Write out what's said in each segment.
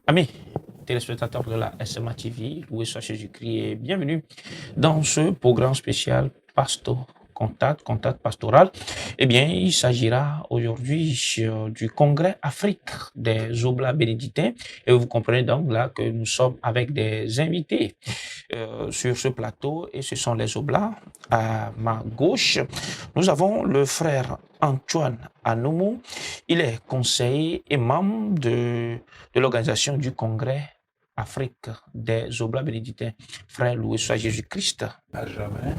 Amis téléspectateurs de la SMA TV, loué soit Jésus-Christ et bienvenue dans ce programme spécial Contact pastoral. Eh bien, il s'agira aujourd'hui du congrès Afrique des Oblats bénédictins et vous comprenez donc là que nous sommes avec des invités sur ce plateau et ce sont les Oblats. À ma gauche, nous avons le frère Antoine Anoumou. Il est conseiller et membre de l'organisation du congrès Afrique des Oblats bénédictins. Frère, loué soit Jésus-Christ. À jamais.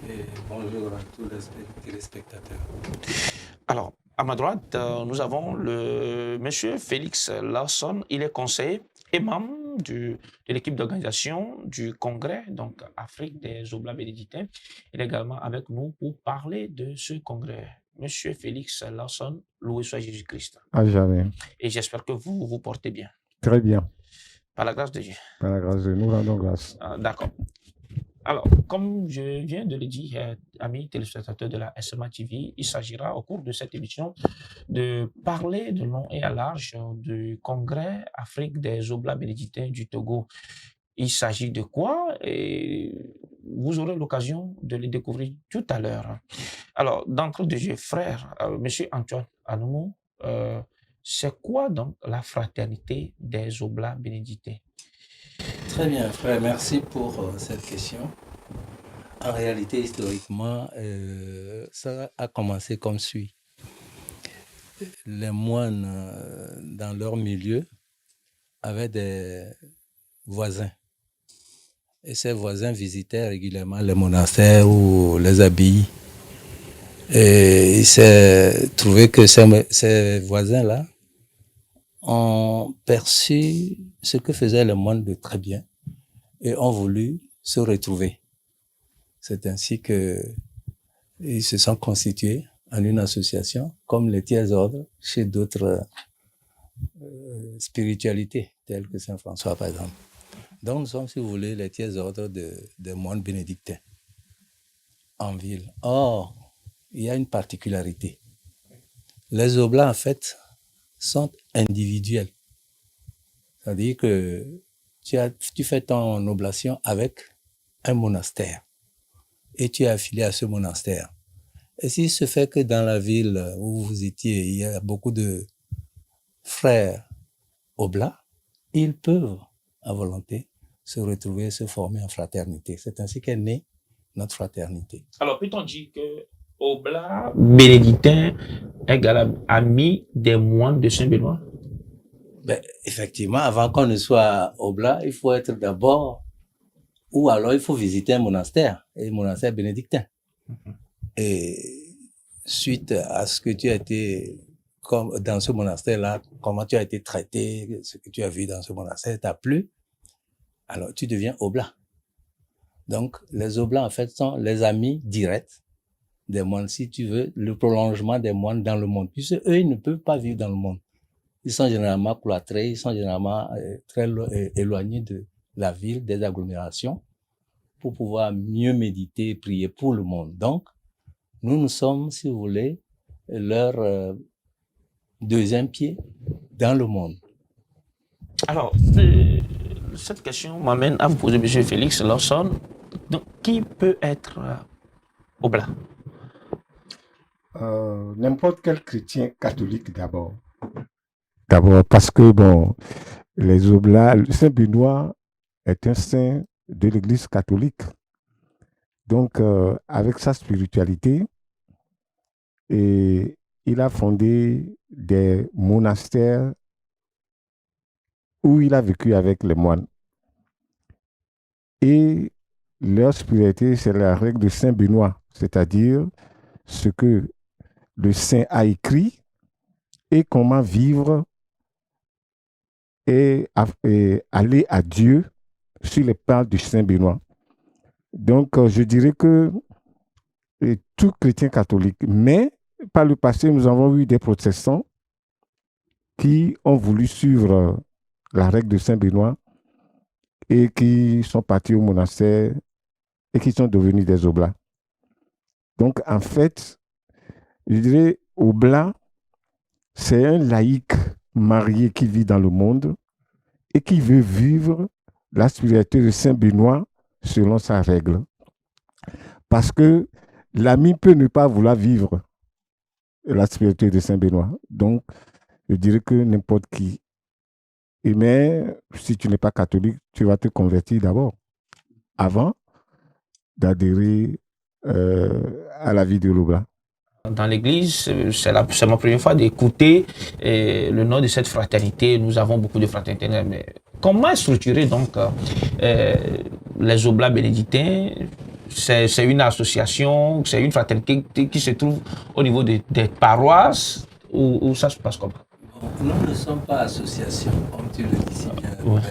Et bonjour à tous les téléspectateurs. Alors, à ma droite, nous avons le monsieur Félix Lawson. Il est conseiller et membre de l'équipe d'organisation du congrès, donc Afrique des Oblats bénédictins. Il est également avec nous pour parler de ce congrès. Monsieur Félix Lawson, loué soit Jésus-Christ. À jamais. Et j'espère que vous vous portez bien. Très bien. Par la grâce de Dieu. Par la grâce de nous, rendons grâce. D'accord. Alors, comme je viens de le dire, amis téléspectateurs de la SMA TV, il s'agira au cours de cette émission de parler de long et à large du congrès Afrique des Oblats bénédictins du Togo. Il s'agit de quoi? Et vous aurez l'occasion de le découvrir tout à l'heure. Alors, d'entrée de jeu, frère, monsieur Antoine Anoumou, c'est quoi donc la fraternité des Oblats bénédictins? Très bien, frère, merci pour cette question. En réalité, historiquement, ça a commencé comme suit. Les moines, dans leur milieu, avaient des voisins. Et ces voisins visitaient régulièrement les monastères ou les abbayes. Et il s'est trouvé que ces voisins-là ont perçu ce que faisaient les moines de très bien et ont voulu se retrouver. C'est ainsi qu'ils se sont constitués en une association, comme les tiers ordres chez d'autres spiritualités, telles que Saint François, par exemple. Donc, nous sommes, si vous voulez, les tiers ordres des moines bénédictins en ville. Or, il y a une particularité. Les oblats, en fait, sont individuels. C'est-à-dire que tu fais ton oblation avec un monastère et tu es affilié à ce monastère. Et s'il se fait que dans la ville où vous étiez, il y a beaucoup de frères oblats, ils peuvent, à volonté, se retrouver, se former en fraternité. C'est ainsi qu'est née notre fraternité. Alors, peut-on dire que Oblat bénédictin égale ami des moines de Saint-Benoît? Ben, effectivement, avant qu'on ne soit oblat, il faut être d'abord, ou alors il faut visiter un monastère bénédictin. Et suite à ce que tu as été comme dans ce monastère-là, comment tu as été traité, ce que tu as vu dans ce monastère t'a plu, alors tu deviens oblat. Donc, les oblats, en fait, sont les amis directs des moines, si tu veux, le prolongement des moines dans le monde. Puisque eux, ils ne peuvent pas vivre dans le monde. Ils sont généralement cloîtrés, ils sont généralement très éloignés de la ville, des agglomérations, pour pouvoir mieux méditer et prier pour le monde. Donc, nous sommes, si vous voulez, leur deuxième pied dans le monde. Alors, cette question m'amène à vous poser, M. Félix Lawson, donc, qui peut être oblat? N'importe quel chrétien catholique d'abord. D'abord parce que, bon, les oblats, Saint Benoît est un saint de l'Église catholique. Donc, avec sa spiritualité, et il a fondé des monastères où il a vécu avec les moines. Et leur spiritualité, c'est la règle de Saint Benoît, c'est-à-dire ce que le saint a écrit et comment vivre et aller à Dieu sur les pas du Saint Benoît. Donc, je dirais que tout chrétien catholique, mais par le passé, nous avons eu des protestants qui ont voulu suivre la règle de Saint Benoît et qui sont partis au monastère et qui sont devenus des oblats. Donc, en fait, je dirais, oblat, c'est un laïc marié qui vit dans le monde et qui veut vivre la spiritualité de Saint Benoît selon sa règle. Parce que l'ami peut ne pas vouloir vivre la spiritualité de Saint Benoît. Donc, je dirais que n'importe qui. Mais si tu n'es pas catholique, tu vas te convertir d'abord, avant d'adhérer à la vie de l'Oblat. Dans l'église, c'est ma première fois d'écouter le nom de cette fraternité. Nous avons beaucoup de fraternités. Mais comment est structuré donc les Oblats bénédictins? C'est une association, c'est une fraternité qui se trouve au niveau des paroisses ou ça se passe comment? Nous ne sommes pas association, comme tu le dis si bien. Oui.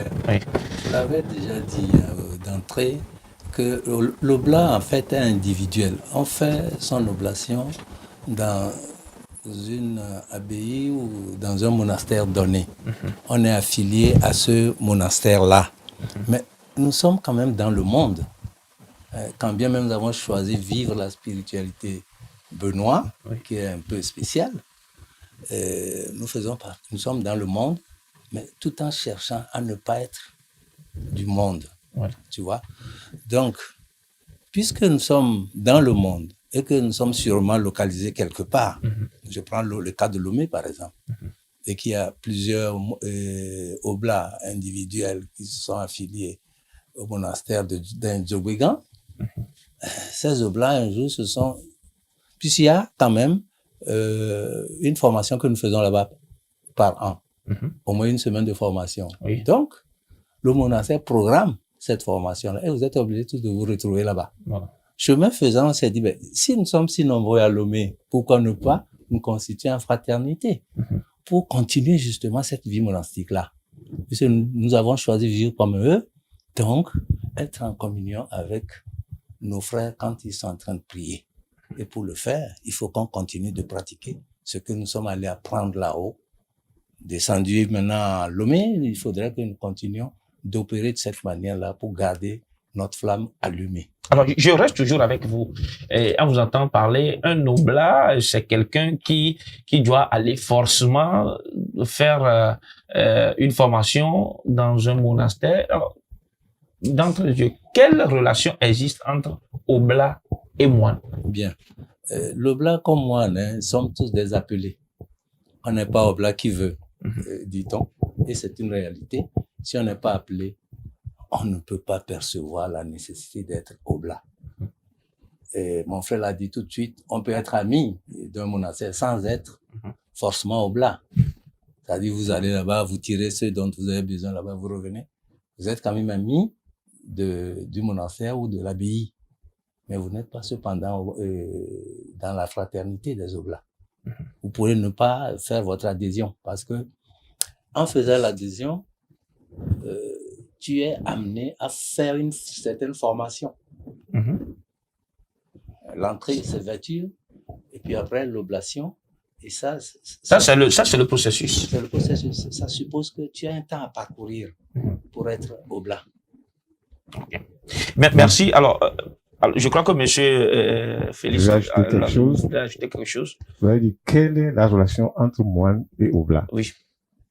Je l'avais déjà dit d'entrée que l'oblat en fait est individuel. On fait son oblation dans une abbaye ou dans un monastère donné. On est affilié à ce monastère-là. Mais nous sommes quand même dans le monde. Quand bien même nous avons choisi de vivre la spiritualité Benoît, qui est un peu spéciale, nous sommes dans le monde, mais tout en cherchant à ne pas être du monde. Voilà. Tu vois? Donc, puisque nous sommes dans le monde et que nous sommes sûrement localisés quelque part, je prends le cas de Lomé par exemple, et qu'il y a plusieurs oblats individuels qui se sont affiliés au monastère d'Indjobégan, ces oblats un jour se sont... Puisqu'il y a quand même une formation que nous faisons là-bas par an, au moins une semaine de formation. Oui. Donc, le monastère programme cette formation-là et vous êtes obligés tous de vous retrouver là-bas. Voilà. Chemin faisant, on s'est dit, si nous sommes si nombreux à Lomé, pourquoi ne pas nous constituer en fraternité pour continuer justement cette vie monastique-là. Puisque nous avons choisi de vivre comme eux, donc être en communion avec nos frères quand ils sont en train de prier. Et pour le faire, il faut qu'on continue de pratiquer ce que nous sommes allés apprendre là-haut. Descendu maintenant à Lomé, il faudrait que nous continuions d'opérer de cette manière-là pour garder notre flamme allumée. Alors, je reste toujours avec vous. Et en vous entendant parler, un oblat, c'est quelqu'un qui doit aller forcément faire une formation dans un monastère. Alors, d'entre les deux, quelle relation existe entre oblat et moine? Bien. L'oblat comme moine, sommes tous des appelés. On n'est pas oblat qui veut, dit-on. Et c'est une réalité. Si on n'est pas appelé, on ne peut pas percevoir la nécessité d'être oblat. Et mon frère l'a dit tout de suite, on peut être ami d'un monastère sans être forcément oblat. C'est-à-dire, vous allez là-bas, vous tirez ce dont vous avez besoin là-bas, vous revenez. Vous êtes quand même ami du monastère ou de l'abbaye. Mais vous n'êtes pas cependant dans la fraternité des oblats. Vous pourrez ne pas faire votre adhésion parce que en faisant l'adhésion, tu es amené à faire une certaine formation. L'entrée, c'est vêture, et puis après l'oblation. Et ça c'est le processus. C'est le processus. Ça suppose que tu as un temps à parcourir pour être oblat. Okay. Merci. Alors, je crois que monsieur Félix a ajouté quelque chose. Vous avez dit, quelle est la relation entre moine et oblat? Oui.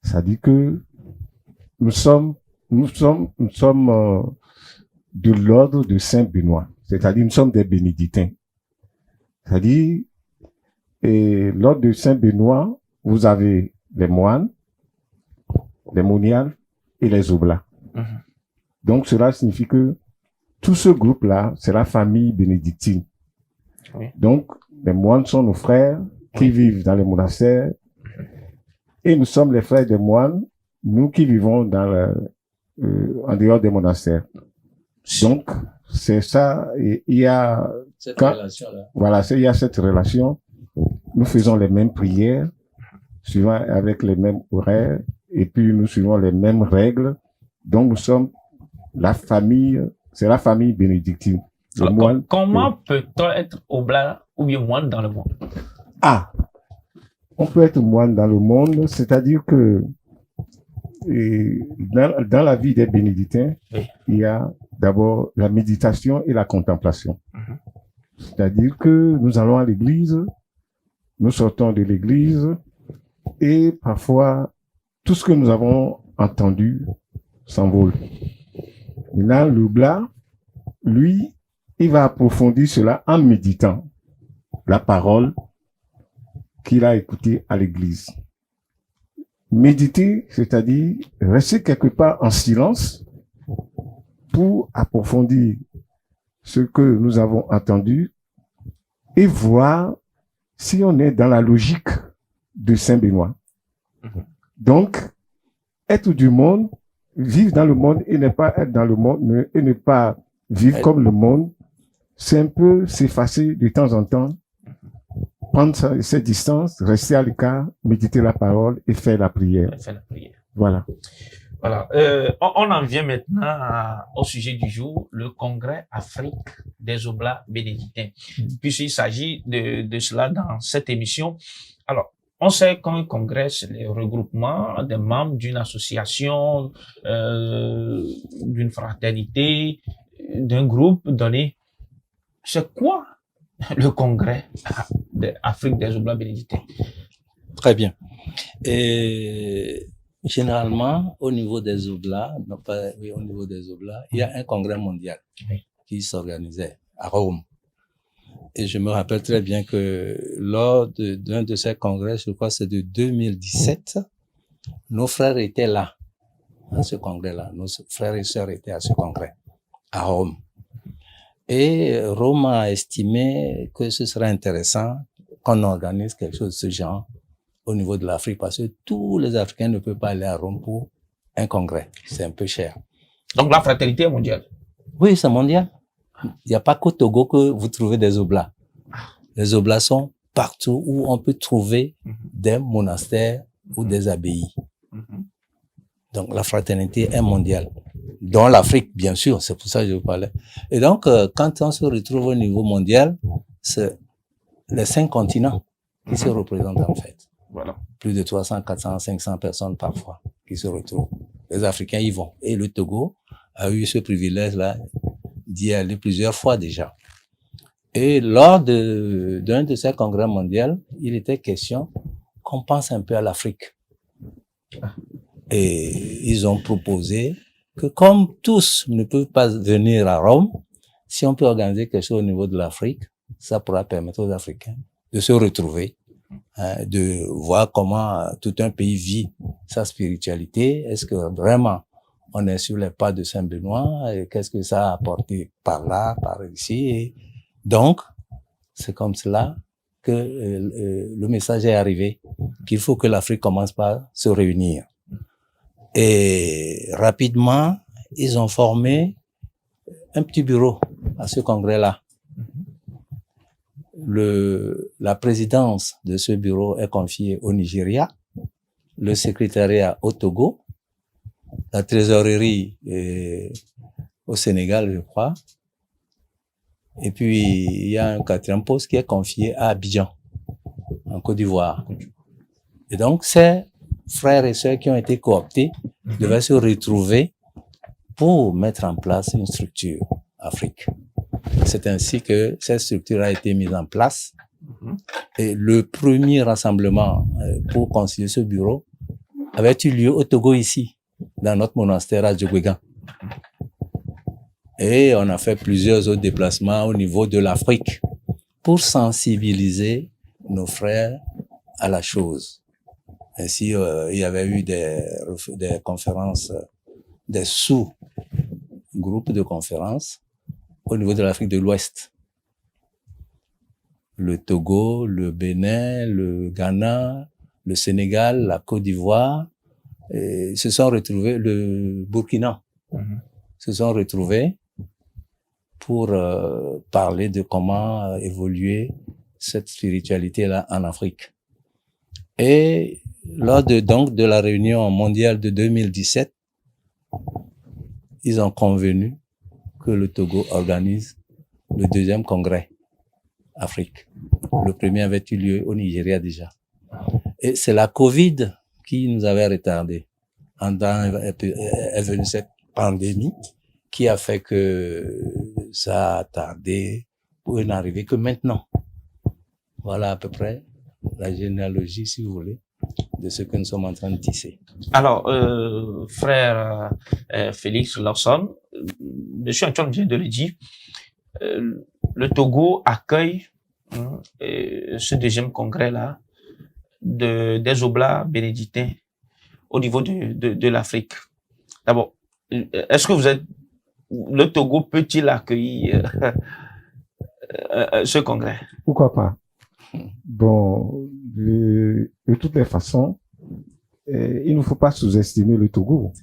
Ça dit que nous sommes de l'ordre de Saint Benoît. C'est-à-dire, nous sommes des bénédictins. C'est-à-dire, l'ordre de Saint Benoît, vous avez les moines, les moniales et les oblats. Donc, cela signifie que tout ce groupe-là, c'est la famille bénédictine. Oui. Donc, les moines sont nos frères qui vivent dans les monastères et nous sommes les frères des moines, nous qui vivons en dehors des monastères. Donc, c'est ça, il y a cette relation-là. Voilà, il y a cette relation. Nous faisons les mêmes prières, suivant avec les mêmes horaires, et puis nous suivons les mêmes règles. Donc, nous sommes la famille, c'est la famille bénédictine. Alors, comment peut-on être oblat ou bien moine dans le monde? On peut être moine dans le monde, c'est-à-dire que dans la vie des bénédictins, il y a d'abord la méditation et la contemplation. C'est-à-dire que nous allons à l'église, nous sortons de l'église et parfois tout ce que nous avons entendu s'envole. Maintenant, le Blanc, lui, il va approfondir cela en méditant la parole qu'il a écoutée à l'église. Méditer, c'est-à-dire rester quelque part en silence pour approfondir ce que nous avons entendu et voir si on est dans la logique de Saint Benoît. Donc, être du monde, vivre dans le monde et ne pas être dans le monde, et ne pas vivre comme le monde, c'est un peu s'effacer de temps en temps, prendre cette distance, rester à l'écart, méditer la parole et faire la prière. Voilà. Voilà. On en vient maintenant au sujet du jour, le congrès Afrique des Oblats bénédictins. Puisqu'il s'agit de cela dans cette émission. Alors, on sait qu'un congrès, c'est le regroupement des membres d'une association, d'une fraternité, d'un groupe donné. C'est quoi le congrès d'Afrique des Oblats bénédictins? Très bien. Et généralement, au niveau des Oblats, au niveau des Oblats, il y a un congrès mondial qui s'organisait à Rome. Et je me rappelle très bien que lors d'un de ces congrès, je crois que c'est de 2017, nos frères étaient là, à ce congrès-là. Nos frères et sœurs étaient à ce congrès, à Rome. Et Rome a estimé que ce serait intéressant qu'on organise quelque chose de ce genre au niveau de l'Afrique, parce que tous les Africains ne peuvent pas aller à Rome pour un congrès. C'est un peu cher. Donc la fraternité est mondiale? Oui, c'est mondial. Il n'y a pas qu'au Togo que vous trouvez des Oblats. Les Oblats sont partout où on peut trouver des monastères ou des abbayes. Donc la fraternité est mondiale. Dans l'Afrique, bien sûr, c'est pour ça que je vous parlais. Et donc, quand on se retrouve au niveau mondial, c'est les 5 continents qui se représentent en fait. Voilà. Plus de 300, 400, 500 personnes parfois qui se retrouvent. Les Africains y vont. Et le Togo a eu ce privilège-là d'y aller plusieurs fois déjà. Et lors d'un de ces congrès mondiaux, il était question qu'on pense un peu à l'Afrique. Et ils ont proposé que comme tous ne peuvent pas venir à Rome, si on peut organiser quelque chose au niveau de l'Afrique, ça pourra permettre aux Africains de se retrouver, de voir comment tout un pays vit sa spiritualité. Est-ce que vraiment on est sur les pas de Saint-Benoît? Et qu'est-ce que ça a apporté par là, par ici? Et donc, c'est comme cela que le message est arrivé, qu'il faut que l'Afrique commence par se réunir. Et rapidement, ils ont formé un petit bureau à ce congrès-là. La présidence de ce bureau est confiée au Nigeria, le secrétariat au Togo, la trésorerie au Sénégal, je crois. Et puis, il y a un 4e poste qui est confié à Abidjan, en Côte d'Ivoire. Et donc, ces frères et sœurs qui ont été cooptés devaient se retrouver pour mettre en place une structure Afrique. C'est ainsi que cette structure a été mise en place. Et le premier rassemblement pour constituer ce bureau avait eu lieu au Togo ici, dans notre monastère à Djogouégan. Et on a fait plusieurs autres déplacements au niveau de l'Afrique pour sensibiliser nos frères à la chose. Ainsi, il y avait eu des conférences, des sous-groupes de conférences au niveau de l'Afrique de l'Ouest. Le Togo, le Bénin, le Ghana, le Sénégal, la Côte d'Ivoire, se sont retrouvés, le Burkina, se sont retrouvés pour parler de comment évoluer cette spiritualité-là en Afrique. Et lors de la réunion mondiale de 2017, ils ont convenu que le Togo organise le 2e congrès Afrique. Le premier avait eu lieu au Nigeria déjà. Et c'est la Covid qui nous avait retardé. En temps est venue cette pandémie qui a fait que ça a tardé pour n'arriver que maintenant. Voilà à peu près la généalogie, si vous voulez, de ce que nous sommes en train de tisser. Alors, frère Félix Lawson, Monsieur Antoine vient de le dire, le Togo accueille ce deuxième congrès-là des Oblats bénédictins au niveau de l'Afrique. D'abord, est-ce que le Togo peut-il accueillir ce congrès? Pourquoi pas? Bon, de toutes les façons, il ne faut pas sous-estimer le Togo.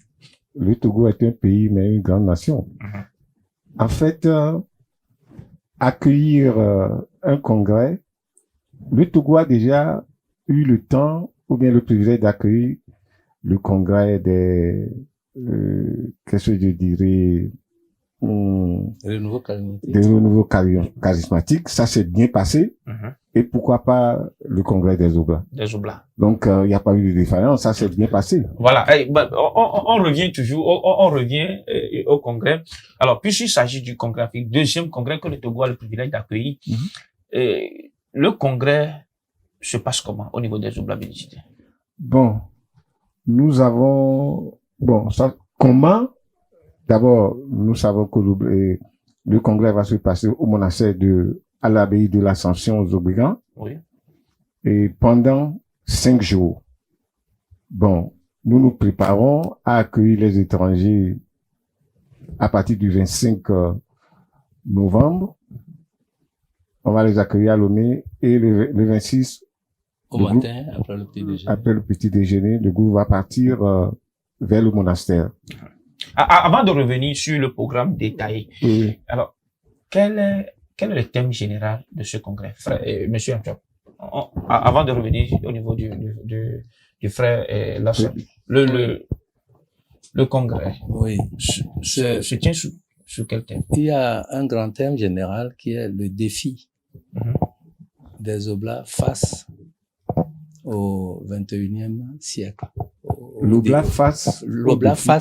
Le Togo est un pays, mais une grande nation. En fait, accueillir un congrès, le Togo a déjà eu le temps ou bien le privilège d'accueillir le congrès qu'est-ce que je dirais, des renouveaux charismatiques. Ça s'est bien passé. Et pourquoi pas le congrès des Oblats? Des Oblats. Donc, il n'y a pas eu de différence. Ça s'est bien passé. Voilà. On revient toujours, on revient au congrès. Alors, puisqu'il s'agit du congrès africain, deuxième congrès que le Togo a le privilège d'accueillir, le congrès se passe comment au niveau des Oblats bénédictins? Bon, nous avons, comment? D'abord, nous savons que le congrès va se passer au monastère à l'abbaye de l'Ascension aux Obligants. Oui. Et pendant 5 jours. Bon, nous nous préparons à accueillir les étrangers à partir du 25 novembre. On va les accueillir à Lomé et le 26 au matin, après le petit déjeuner. Après le petit déjeuner, le groupe va partir vers le monastère. Avant de revenir sur le programme détaillé, oui. Alors, quel est le thème général de ce congrès, frère, monsieur Antoine? Avant de revenir au niveau du frère Lawson, le congrès, oui, se tient sur quel thème? Il y a un grand thème général qui est le défi des Oblats face au 21e siècle. L'Oblat face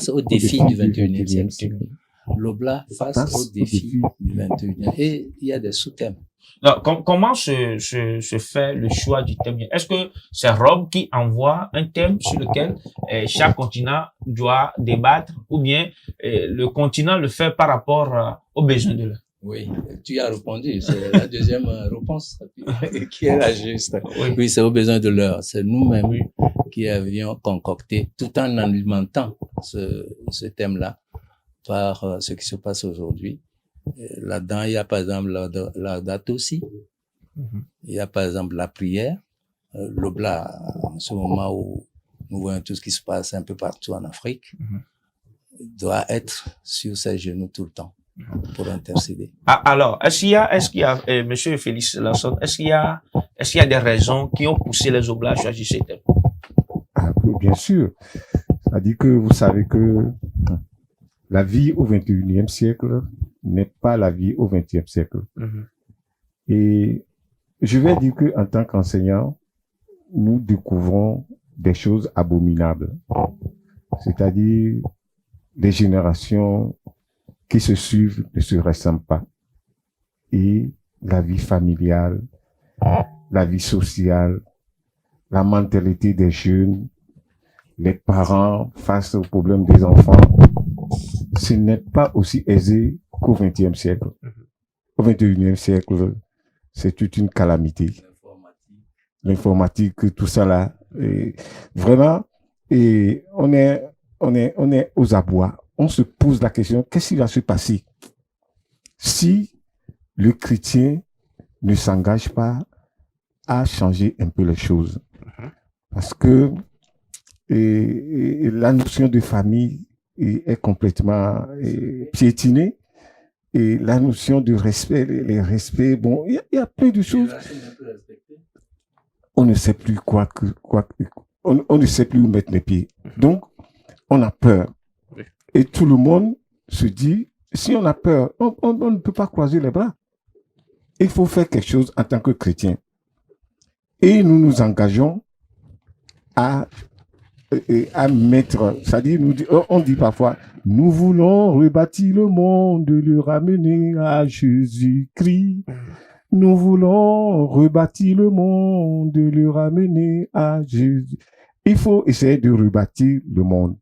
au défi du 21e siècle. L'Oblat face au défi du 21e. Et il y a des sous-thèmes. Alors, comment se fait le choix du thème? Est-ce que c'est Rome qui envoie un thème sur lequel chaque continent doit débattre, ou bien le continent le fait par rapport aux besoins de l'un? Oui, tu as répondu. C'est la deuxième réponse qui est la juste. Oui, c'est aux besoins de l'heure. C'est nous-mêmes qui avions concocté, tout en alimentant ce thème-là par ce qui se passe aujourd'hui. Là-dedans, il y a par exemple la date aussi. Il y a par exemple la prière. L'Oblat, en ce moment où nous voyons tout ce qui se passe un peu partout en Afrique, doit être sur ses genoux tout le temps pour intercéder. Alors, est-ce qu'il y a, monsieur Félix Lawson, est-ce qu'il y a des raisons qui ont poussé les Oblats à choisir ces thèmes? Bien sûr. C'est-à-dire que vous savez que la vie au 21e siècle n'est pas la vie au 20e siècle. Et je vais dire que en tant qu'enseignant, nous découvrons des choses abominables. C'est-à-dire des générations qui se suivent ne se ressemblent pas. Et la vie familiale, la vie sociale, la mentalité des jeunes, les parents face aux problèmes des enfants, ce n'est pas aussi aisé qu'au XXe siècle. Au XXIe siècle, c'est toute une calamité. L'informatique, tout ça là, et vraiment, et on est aux abois. On se pose la question, qu'est-ce qui va se passer si le chrétien ne s'engage pas à changer un peu les choses? Parce que la notion de famille est complètement piétinée, et la notion de respect, les respects, bon, il y a plein de choses. On ne sait plus on ne sait plus où mettre les pieds. Donc, on a peur. Et tout le monde se dit, si on a peur, on ne peut pas croiser les bras. Il faut faire quelque chose en tant que chrétien. Et nous nous engageons à mettre, c'est-à-dire, on dit parfois, nous voulons rebâtir le monde, le ramener à Jésus-Christ. Nous voulons rebâtir le monde, le ramener à Jésus. Il faut essayer de rebâtir le monde,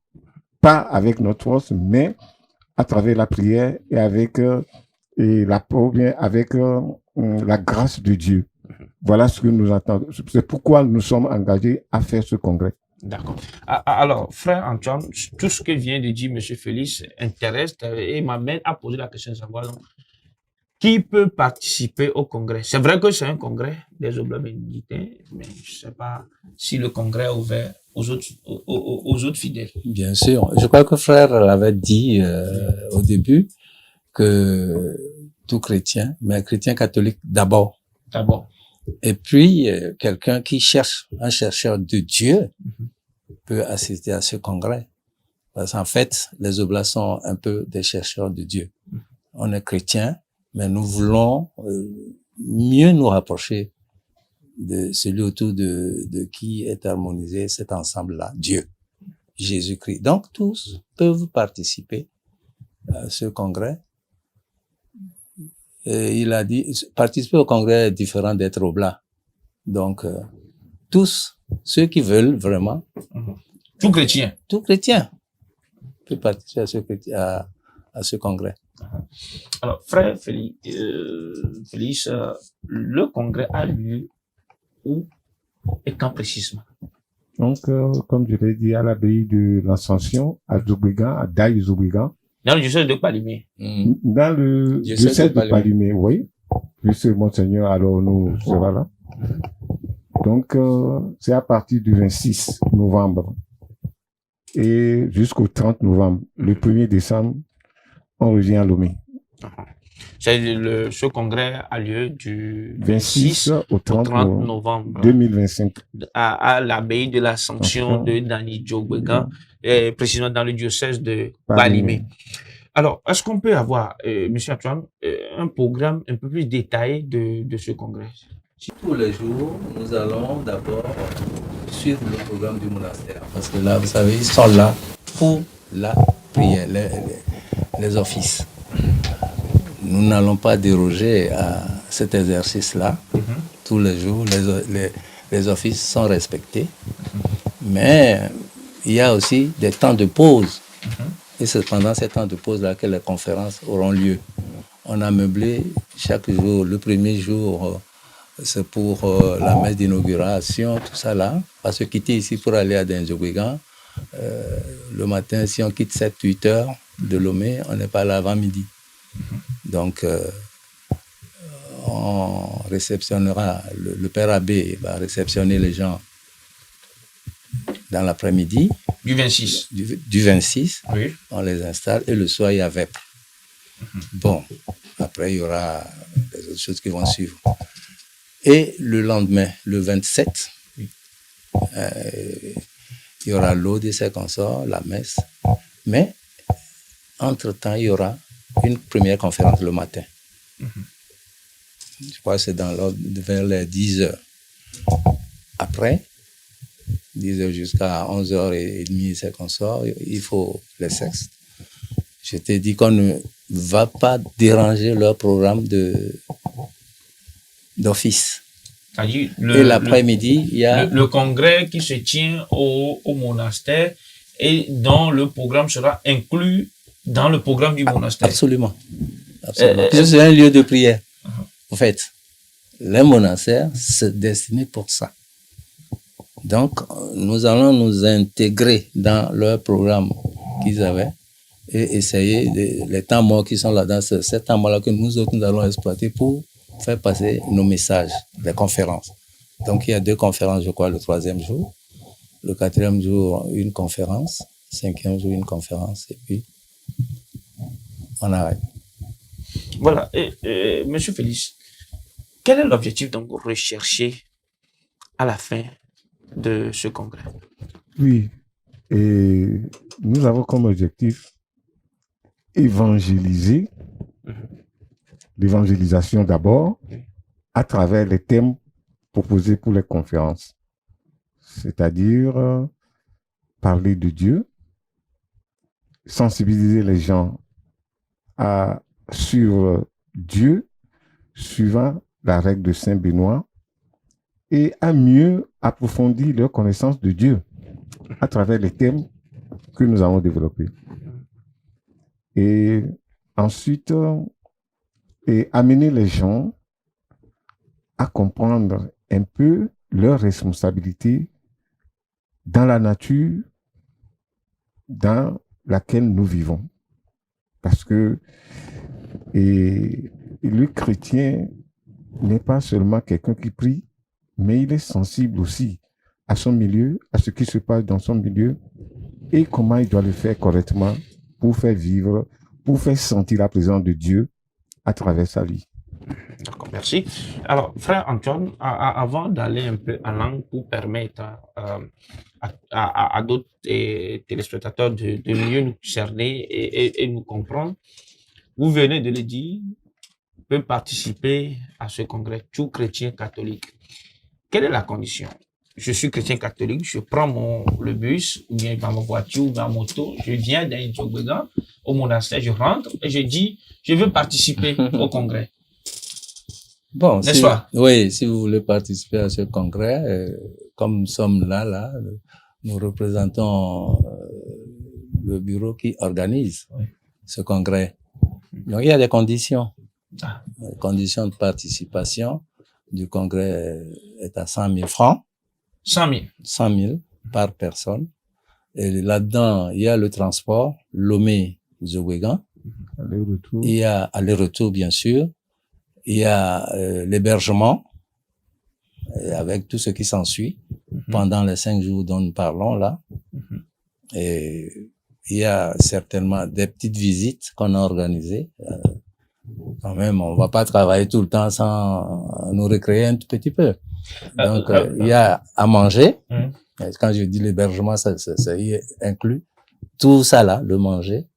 pas avec notre force, mais à travers la prière et avec la grâce de Dieu. Voilà ce que nous entendons. C'est pourquoi nous sommes engagés à faire ce congrès. D'accord. Alors, frère Antoine, tout ce que vient de dire M. Félix intéresse et m'amène à poser la question de savoir donc, qui peut participer au congrès. C'est vrai que c'est un congrès des Oblats bénédictins, mais je ne sais pas si le congrès est ouvert aux autres fidèles. Bien sûr. Je crois que frère l'avait dit au début que tout chrétien, mais chrétien catholique d'abord. D'abord. Et puis, quelqu'un qui cherche, un chercheur de Dieu, peut assister à ce congrès. Parce qu'en fait, les Oblats sont un peu des chercheurs de Dieu. On est chrétiens, mais nous voulons mieux nous rapprocher de celui autour de qui est harmonisé cet ensemble-là, Dieu, Jésus-Christ. Donc, tous peuvent participer à ce congrès. Et il a dit, participer au congrès est différent d'être Oblat. Donc, tous ceux qui veulent vraiment. Tout chrétien. Tout chrétien peut participer à ce congrès. Alors, frère Félix, le congrès a lieu où et quand précisément? Donc, comme je l'ai dit, à l'abbaye de l'Ascension, à Zoubrigan, à Daï-Zoubrigan. Dans le diocèse de Palimé. Dans le diocèse de Palimé, oui. Puisque Monseigneur, alors, nous sera là. Donc, c'est à partir du 26 novembre et jusqu'au 30 novembre. Le 1er décembre, on revient à Lomé. Ce congrès a lieu du 26 au 30 novembre 2025 à l'abbaye de l'Ascension de Dani Djogbegan, précisément dans le diocèse de Palimé. Alors, est-ce qu'on peut avoir, M. Antoine, un programme un peu plus détaillé de ce congrès? Tous les jours, nous allons d'abord suivre le programme du monastère. Parce que là, vous savez, ils sont là pour la prière, les offices. Nous n'allons pas déroger à cet exercice-là. Tous les jours, les offices sont respectés. Mais il y a aussi des temps de pause. Et c'est pendant ces temps de pause-là que les conférences auront lieu. On a meublé chaque jour. Le premier jour, c'est pour la messe d'inauguration, tout ça là. Parce que quitter ici pour aller à Denzogwegan, le matin, si on quitte 7-8 heures de Lomé, on n'est pas là avant midi. Donc, on réceptionnera, le père abbé va réceptionner les gens dans l'après-midi. Du 26. Du 26, oui. On les installe et le soir, il y a vêpres. Bon, après, il y aura des autres choses qui vont suivre. Et le lendemain, le 27, il y aura l'eau des consorts, la messe. Mais, entre-temps, il y aura une première conférence le matin. Je crois que c'est vers les 10 heures. Après, 10 heures jusqu'à 11h30, c'est qu'on sort, il faut les sextes. Je t'ai dit qu'on ne va pas déranger leur programme d'office. Et l'après-midi, il y a... Le congrès qui se tient au monastère et dont le programme sera inclus dans le programme du monastère. Absolument. C'est un lieu de prière. En fait, les monastères, c'est destiné pour ça. Donc, nous allons nous intégrer dans leur programme qu'ils avaient et essayer, les temps morts qui sont là-dedans, c'est ces temps morts-là que nous autres, nous allons exploiter pour faire passer nos messages, les conférences. Donc, il y a 2 conférences, je crois, le 3e jour. Le 4e jour, une conférence. 5e jour, une conférence. Et puis, on arrête. Voilà. Monsieur Félix, quel est l'objectif donc recherché à la fin de ce congrès? Oui, et nous avons comme objectif évangéliser, l'évangélisation d'abord, à travers les thèmes proposés pour les conférences. C'est-à-dire parler de Dieu, sensibiliser les gens sur Dieu, suivant la règle de Saint Benoît, et à mieux approfondir leur connaissance de Dieu. à travers les thèmes que nous avons développés. Et ensuite, et amener les gens à comprendre un peu leurs responsabilités dans la nature dans laquelle nous vivons. Parce que le chrétien n'est pas seulement quelqu'un qui prie, mais il est sensible aussi à son milieu, à ce qui se passe dans son milieu et comment il doit le faire correctement pour faire vivre, pour faire sentir la présence de Dieu à travers sa vie. D'accord, merci. Alors, frère Antoine, avant d'aller un peu en langue pour permettre à d'autres téléspectateurs de mieux nous cerner et nous comprendre, vous venez de le dire, peut participer à ce congrès, tout chrétien catholique. Quelle est la condition? Je suis chrétien catholique, je prends le bus, ou bien ma voiture, ou ma moto, je viens d'un Djogbegan, au monastère, je rentre et je dis, je veux participer au congrès. Bon, N'est-ce pas? Oui, si vous voulez participer à ce congrès, comme nous sommes là, nous représentons le bureau qui organise ce congrès. Donc, il y a des conditions. Les conditions de participation du congrès est à 100 000 francs. 100 000. 100 000 par personne. Et là-dedans, il y a le transport, Lomé-Djogbegan. Aller-retour. Il y a aller-retour, bien sûr. Il y a l'hébergement, avec tout ce qui s'ensuit pendant les 5 jours dont nous parlons là. Et il y a certainement des petites visites qu'on a organisées. Quand même, on va pas travailler tout le temps sans nous récréer un tout petit peu. Donc, il y a à manger. Quand je dis l'hébergement, ça y est inclus. Tout ça là, le manger,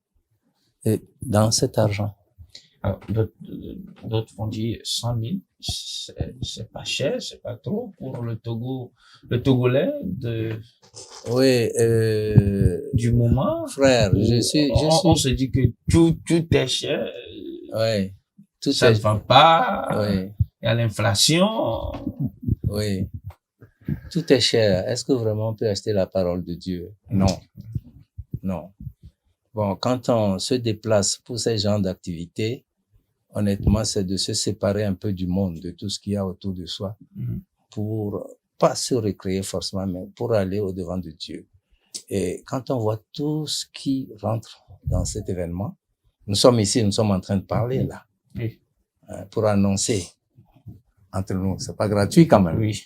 et dans cet argent. Alors, d'autres vont dire 100 000, c'est pas cher, c'est pas trop pour le Togolais oui, du moment. Frère, On se dit que tout est cher. Oui. Tout ça ne va pas. Oui. Il y a l'inflation. Oui. Tout est cher. Est-ce que vraiment on peut acheter la parole de Dieu? Non. Non. Bon, quand on se déplace pour ces genres d'activités, honnêtement, c'est de se séparer un peu du monde, de tout ce qu'il y a autour de soi, pour pas se recréer forcément, mais pour aller au-devant de Dieu. Et quand on voit tout ce qui rentre dans cet événement, nous sommes ici, nous sommes en train de parler là, pour annoncer entre nous. C'est pas gratuit quand même. Oui.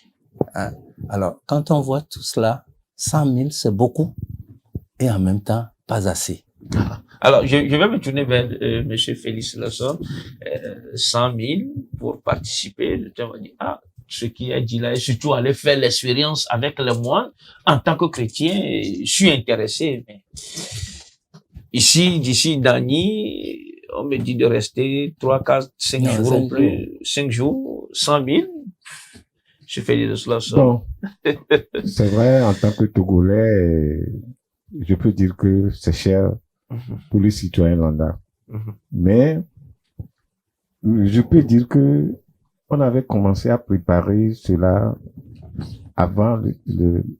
Alors, quand on voit tout cela, 100 000, c'est beaucoup, et en même temps, pas assez. Alors, je vais me tourner vers Monsieur Félix Lasson. 100 000 pour participer. Je vais dire, ce qui est dit là, et surtout aller faire l'expérience avec les moines. En tant que chrétien, je suis intéressé. Mais d'ici Dany, on me dit de rester 3, 4, 5 jours ou plus. 5 jours, 100 000. Je fais de cela. Bon, c'est vrai, en tant que Togolais, je peux dire que c'est cher pour les citoyens lambda. Mais je peux dire que on avait commencé à préparer cela avant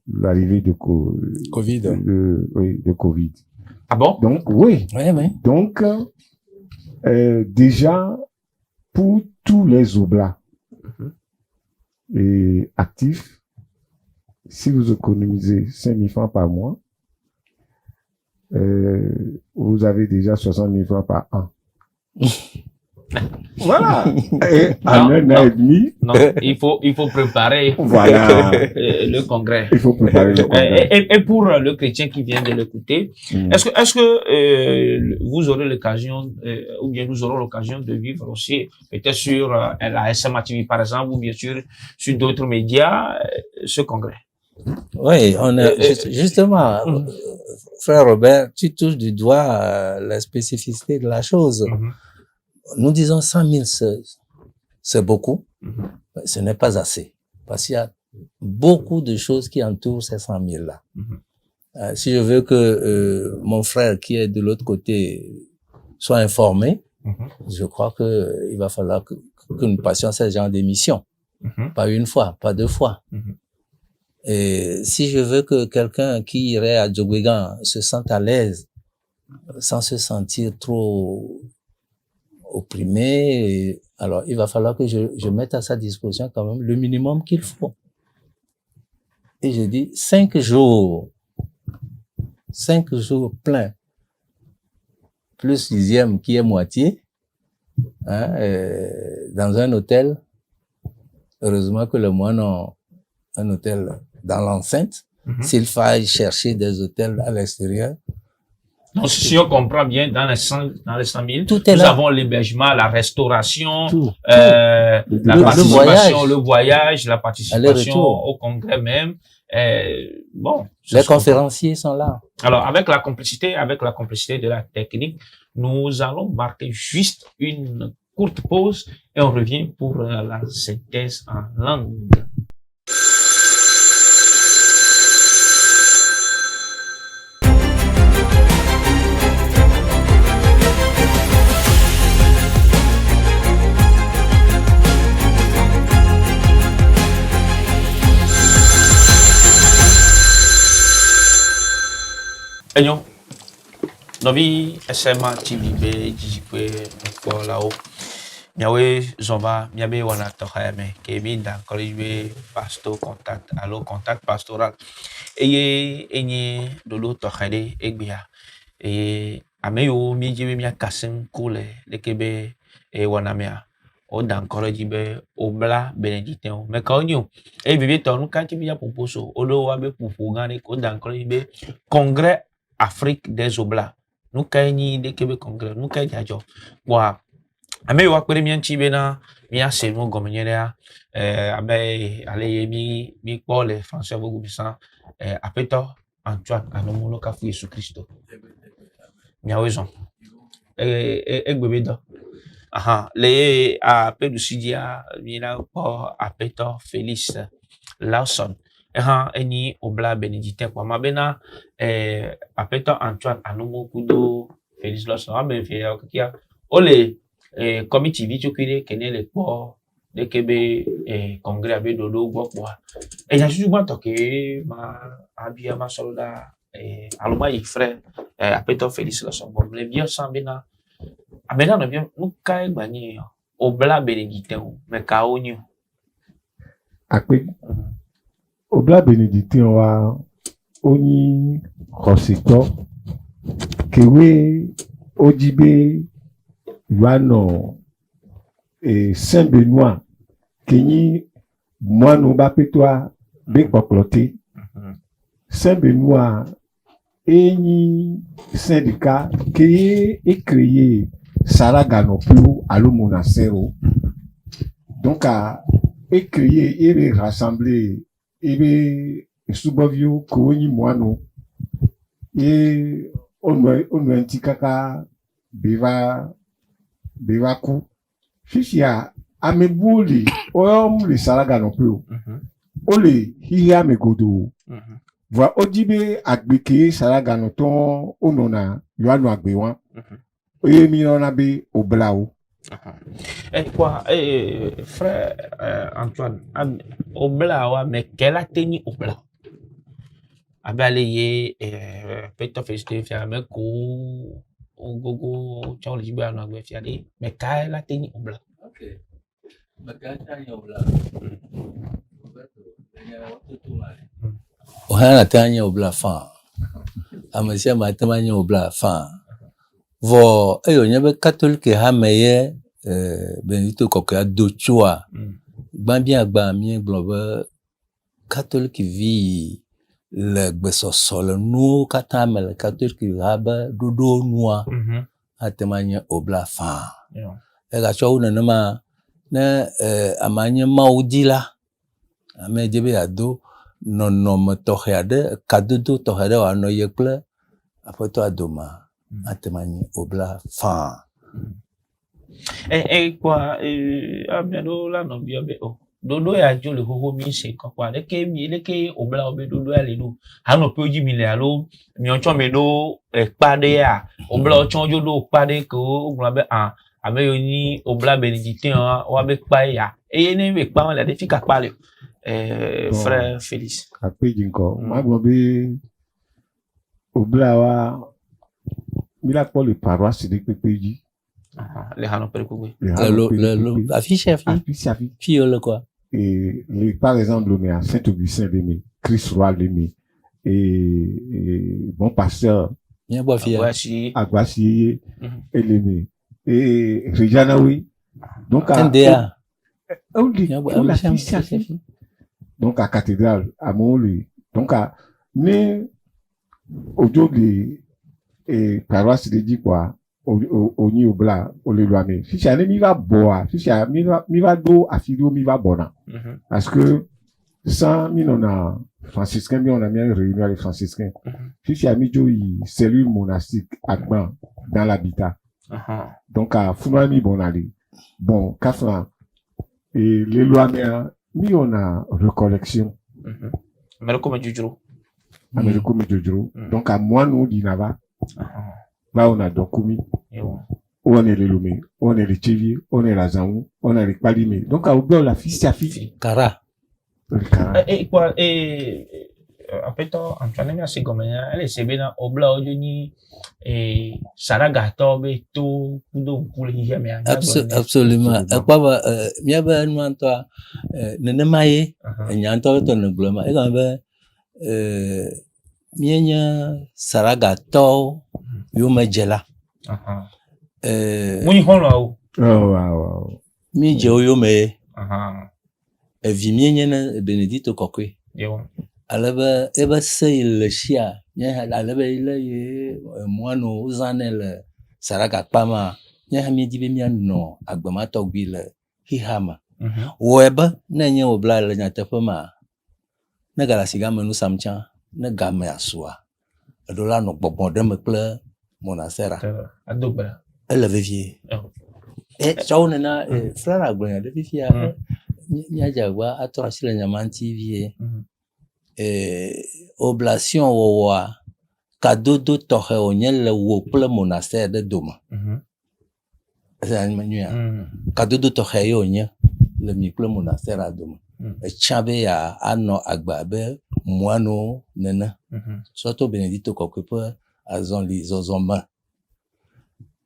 l'arrivée de Covid. De Covid. Ah bon? Donc, oui. Oui. Donc, déjà, pour tous les oblats actifs, si vous économisez 5 000 francs par mois, vous avez déjà 60 000 francs par an. Voilà. Et en un an et demi. Non, il faut préparer. Voilà. Le congrès. Il faut préparer le congrès. Et pour le chrétien qui vient de l'écouter, est-ce que vous aurez l'occasion, ou bien nous aurons l'occasion de vivre aussi, peut-être sur la SMA TV par exemple, ou bien sûr sur d'autres médias, ce congrès? Oui, on a, justement, frère Robert, tu touches du doigt la spécificité de la chose. Nous disons 100 000, c'est beaucoup, mais ce n'est pas assez. Parce qu'il y a beaucoup de choses qui entourent ces 100 000 là. Si je veux que mon frère qui est de l'autre côté soit informé, je crois que il va falloir que nous passions ce genre d'émission. Pas une fois, pas 2 fois. Et si je veux que quelqu'un qui irait à Djogwegan se sente à l'aise, sans se sentir trop opprimé, alors il va falloir que je mette à sa disposition quand même le minimum qu'il faut. Et je dis 5 jours pleins, plus 6e qui est moitié, hein, dans un hôtel. Heureusement que les moines ont un hôtel dans l'enceinte. S'il faille chercher des hôtels à l'extérieur. Donc, si on comprend bien, dans les 100 000, tout est nous là. avons l'hébergement, la restauration, la participation, le voyage, la participation aller-retour au congrès même. Bon. Les conférenciers sont là. Alors, avec la complicité de la technique, nous allons marquer juste une courte pause et on revient pour la synthèse en langue. Enyo, novi SMA TV be jijikwe mko lao. Miawe zomba miabe wana tohayame kemi dan kolejwe pasto contact allo contact pastoral. Eye enye dolo tohade egbia. Ameyo mijibe mia kasim kule lekebe wana mia. O dan kolejibe obla benedictin me kaonyo e bebe tonu kanti bia proposo olo wabe pupu gane ko dan kolejibe congrès Afrique des Oblats. Nous kayni de Québec congrès, nous kay jajo. Wa ame wa kwere mi anchi be na mi ase mo gomenyere abe ale mi pole français bogu bisan apeto Antoine anomo loka fu Jésus Christ. Mi awezon. Egbebe do. Aha, le ape du sidia mi na po apeto Félix Lawson. Eni obla benedictin kwa mabena apeto Antoine anomo kudo Félix Lawson abe fe okia ole committee vi chukire kenele po de kebe congrès abe dodo gbopo e ya juju gbo toke ma abia ma solda aloma yi frère apeto Félix Lawson bon le bien sambena amena no bien nu kai gbani obla benedictin me ka onyu Akpe obla benedictin wa oni khosito kewe ojibe yuano Saint-Benoît kenyi moano bapetwa be poploté Saint-Benoît eni syndicat qui est créé Saragano plus à le monastère donc a est créé et rassemblé et subovio koni moano et on antikaka beva ku fisia amebuli om le Saragano plus ole hiya megodo voit odibe agbeke Saragano ton onona yoano agbewan et minona be oblao. Quoi, frère Antoine, obla wa mais quelle a tenu obla? Abaleye peto festif ya me ko gogo chao liba na gbe fiade mais quelle a tenu obla? OK. Mais quelle a tenu obla? Ohana tanya obla fa. Amasia matamanya obla fa. Vo eyo nyabe catholique ha meye benito koka dochua gbambia gbamien globe catholique vi le gbesosol nu katamel catholique haba dodo noa atemanya obla fa ega cho una na amanya maudila amejebe ado nonom tohade kadodo tohade wa no yekle apoto adoma atemanya obla fa quoi abiado la no biobe o dodo ya jo le hoho mi se kan kwa leke obla obe dodo ya le do hano pe oji mi le alo mi oncho me do pade ya obla oncho jo do pade ko ogun abe ame yiwo nyi obla bénédictin wa be kpa ya eye ne be kpa la defi ka kpa le frère Félix akpe jinko ma gbo be obla wa mi la kpɔ le paroisse de kpekpeji le hano prekugbe Le affiche fi le quoi. Et par exemple, on est à Saint-Augustin d'Aimé, Christ Roi d'Aimé, et bon pasteur, Aguassi, et l'Aimé, et Rejanaoui. Donc, donc, à cathédrale, à Mouli. Donc, à aujourd'hui, et paroisse de dit quoi, au ni obla au le loame si ça ne mi va boa si ça mi va do afido mi va bona parce que sans mi on a franciscain mi on a mis une réunion avec franciscain si ça mi jo cellule monastique akban dans l'habitat donc à fuma mi bon aller bon kafra et les loame mi on a recollection Américo Medjujuru donc à moi nous dinava là, on a Dokumi, on est le Lomé, on est le Tchévier, on est la Zanou, on est le Palimé. Donc, à Oubla, la fille, sa fille. Kara. Et quoi, après, Antoine, merci comme elle est sebena Oubla, Ojoni, et Saragato, Beto, Kudo, Kouli, absolument. Et quoi, mieux ben, toi, Nenemaye, il y a un temps de gloma, et quand même, mienya Saragato, Yoma Jela. Muni hono wow. Mi jo yome. E vi mienya na Benedito Kokwe. Yo. Alaba eba sei le shia. Nya alaba ile ye moano uzanel Saraka Pama. Nya mi dibe mi no agbama togbi le hihama. Weba na nya obla le nya tefama. Na galasiga menu samchan na game asua. Adola no gbogbo de me kple monastère adobra elle avait vie et chaunena frère agbonya de fifia nya jagwa atora sile nyamanti vie oblation wowa kadodo tohe onyele wo kple monastère de doma ça manuya kadodo tohe yo nya le mi kple monastère adoma chabe ya ano agba be moano nena surtout Benedito Kokwe azon li zozoma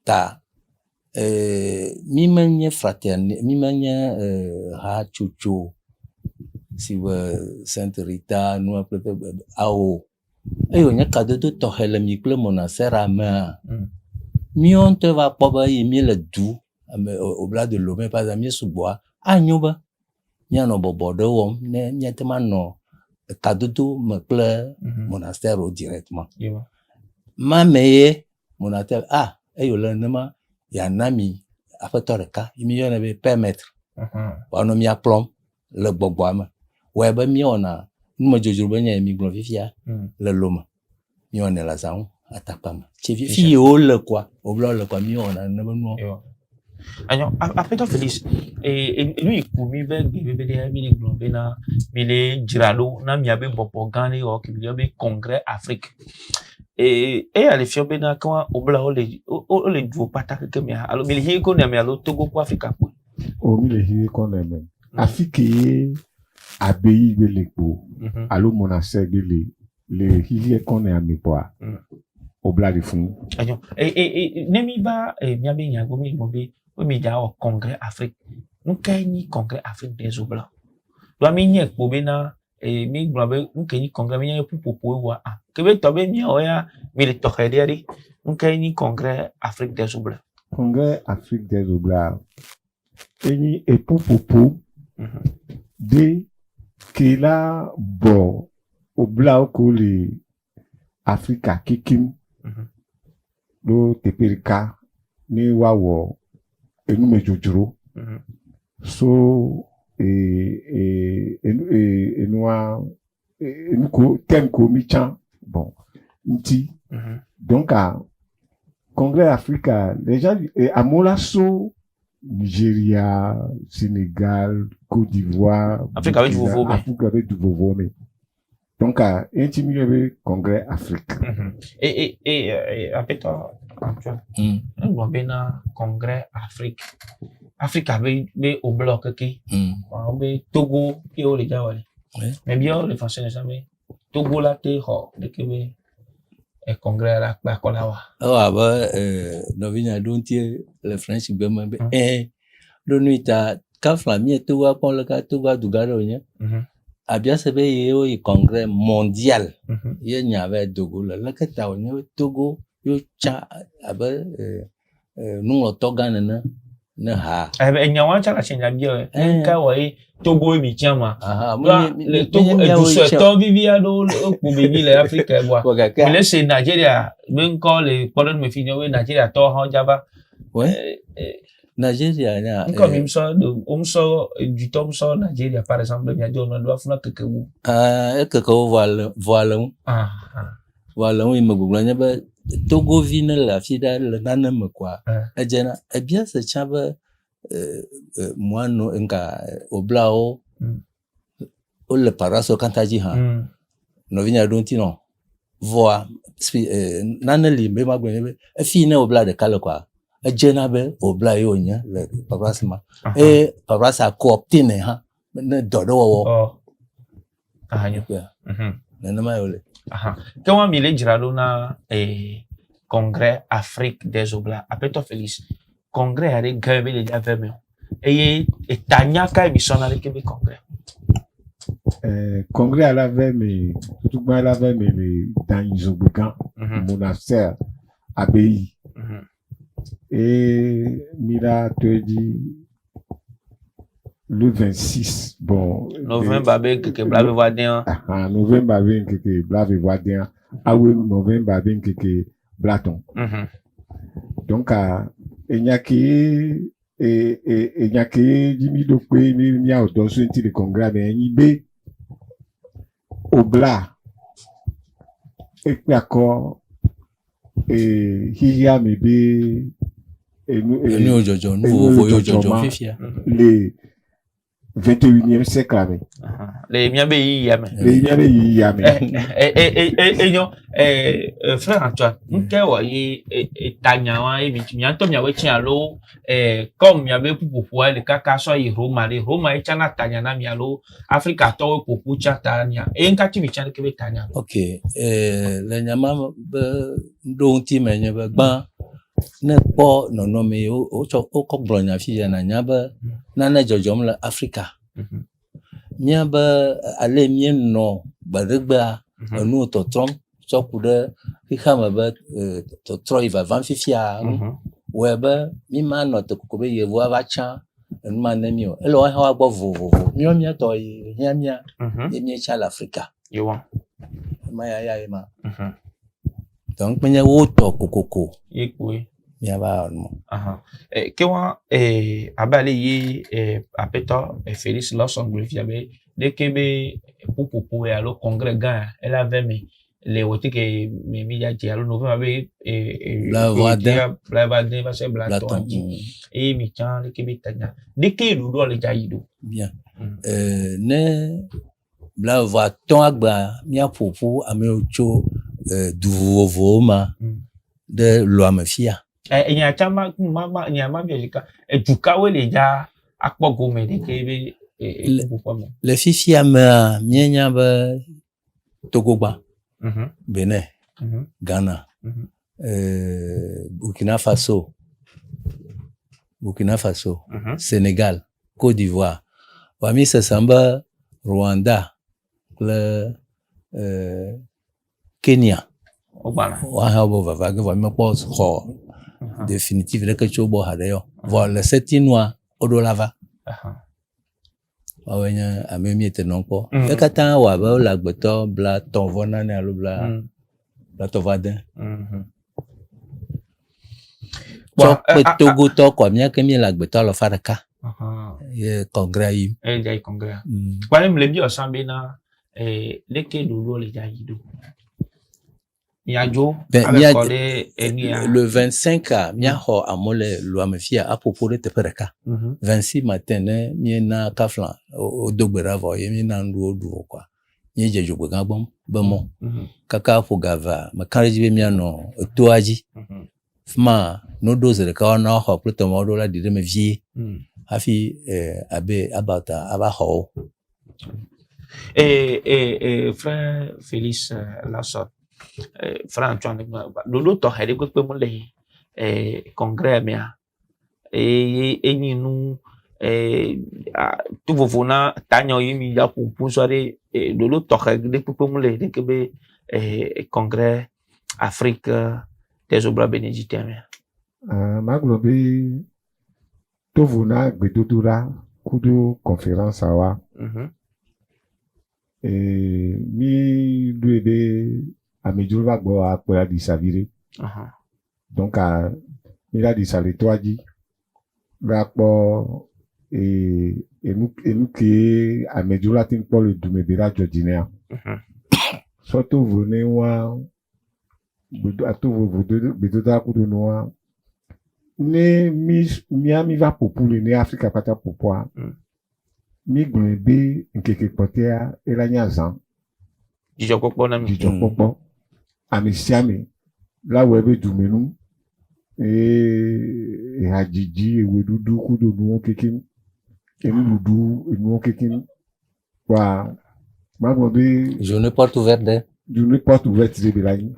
ta mimanye fraternité mimanye ha chuchu si Sainte Rita nous appelons ao ayo nya cadeau de tohele mi kle monastère ama mi on te va pas y mi le dou au blas de Lomé pas ami sous bois anyoba mi no bobo de wom ne mi tema no cadeau de me kle monastère directement ma meye monastère ayo le nema ya nami afatoreka mi yona be permettre ono mi aplom le gbogbo ama we ba mi ona numa jojuru banya mi gbon fifia le loma mi ona la zaun atapama che fi o le quoi o blo le quoi mi ona ne no alors après toi Félix et lui koumi be de mi le gbon be na mi le jirado na mi abe bobo gane o ki bi be congrès Afrique et à l'effet bena quand obla o le du pata que mi alors mi le ko na mi alo Togo ko Africa ko o mi le hi ko na me Afrique abeyi gbelepo alo monastère gbele le hi ko na mi po obla de fun ayo et nemi ba mi abe nya go mi mo be o mi ja o congrès Afrique nous kay congrès Afrique des oblats do mi nye ko bena mi globe nkeni congrès mi nye popo wa que be to be mi o ya mi le tohederi nkeni congrès Afrique des oblats congrès Afrique des oblats eni e popo de que la bo obla ko le Africa kikim do teperika ni wawo enu mejojuro so enu ko tem ko michan bon nti donc à Congrès Africa déjà à Molasso Nigeria, Sénégal, Côte d'Ivoire, Afrique avec du Vovo, donc à intimider le Congrès Afrique. Et après toi, On va na congrès Afrique. Afrique avait au bloc qui, on avait Togo qui au les Jawali. Mais bien les Français ne savaient. Togo là t'es hors de que et congrès là pas Kolawa. Ah bah novina donti le French gouvernement donita kafla mi Togo pour le cas Togo du garonya. A bien se be yo congrès mondial. Il y avait Togo là que ta on Togo yo cha aba nous autogane na ha. Eh nyawa cha la chenja bien. Ka wai Togo mi chama. Le Togo du souhaitant vivia do pour vivre l'Afrique bois. Mais là c'est Nigeria, même quand les problèmes me finissent Nigeria to ha jaba. Ouais. Nigeria na comme il sort du temps sort Nigeria par exemple bien dit on doit faire quelque voilà oui me google nya ba Togo vine la fida le nanam quoi ejena e bien se chaba moi no nga oblao o le paraso kantaji ha no vinya donti no voa nanali me magbe e fine obla de kala quoi ejena be obla yo nya le parasma e parasa coopté ne ha ne dodo wo ahanyo na ma yo le Quand il est na congrès Afrique des Oblats, après toi Félix, congrès a des gars les affaires et Tania quand ils sont allés Québec congrès. Congrès à la veille mais tout à la veille mais dans Isobukan, monastère abbaye et Mira te dit le 26 bon novembre avec que blave voidien novembre avec que blave voidien novembre avec que blaton donc enyaki enyaki jimi do pe mi nya odo so nti le congrès mais yibe obla e pe akọ hiya mebe enu ojojo nu voyo ojojo fifia le 21e siècle les miabe yi yame frère Antoine nke wa yi Tania wa e bi mi anto mi awe chin alo comme mi abe pupu le kaka so yi Roma e chana Tania na mi alo Africa to pupu cha Tania e nka ti mi chan ke be Tania okay le nyama be ndonti menye be gba ne po no me o ko bronya fi ya na nyaba na na jojom la Africa nyaba ale mien no badegba no to trom so kude ki khama ba to troi va van fifia weba mi ma no to ko be ye vo va cha ma na mi o elo ha gbo vo mi o mi to hia mi mi cha l'Africa yo wa ma ya ma donc me wo to kokoko yekwe yaba no ke wa abale yi apeta Félix l'ensemble fiabe de kebe pupu ya lo congrès gan elle avait mis les wote que mi ya ti alo novembre be la vadin va se blaton et mi chan le kebe Tania de ke lu do le jaido bien ne la vaton agba mi apopo ame ocho du vovoma de loamefia nya chama mama nya ma bielika eduka we le ja akpogo me de kebe le fifia me mienya ba Togogba Benin Ghana Burkina Faso Sénégal Côte d'Ivoire wami samba Rwanda le Kenya wa ha bo va ga wami po ho définitif le que chobo ha de yo voilà le setinois odolava awenya amemi etenon po e kata wa ba la gbeto bla ton vona ne alo bla to vadin so Togo to ko mi akemi la gbeto lo faraka ye congrès yi jai congrès kwa me le bi osambe na leke lolo le jai do Miajo le 25 a miaho amole loamefia à propos de tepereka 26 matin miena kaflan o dogbera vo yemina ndu quoi nye jejogo gabon bemo kaka fo gava makariji be miano toaji fma no dose de ka na ho pluto mo do la de me vie hafi abe abata aba ho frère Félix Lassot frère Antoine lolo to hede pe mu le congrès mea enyi nu tu vovona tanyo yimi ya pupu soare lolo to hede pe mu le de ke be congrès Afrique des Oblats bénédictins mea maglobe tovuna gbedodura kudo conférence awa mi duede amejuru va gbo apera di savire donc a mira di sale toaji va po enu ke amejuru atin po le dumebera jodinea so to vone wa bedoda kudo noa ne mi va popule ne Afrika pata popoa mi gbebe nkeke potea elanya zan dijo popo amisiame la webe dumenu hajiji ewedudu kudo nuwo kekin enudu enuwo kekin wa magbobe journée porte ouverte de belani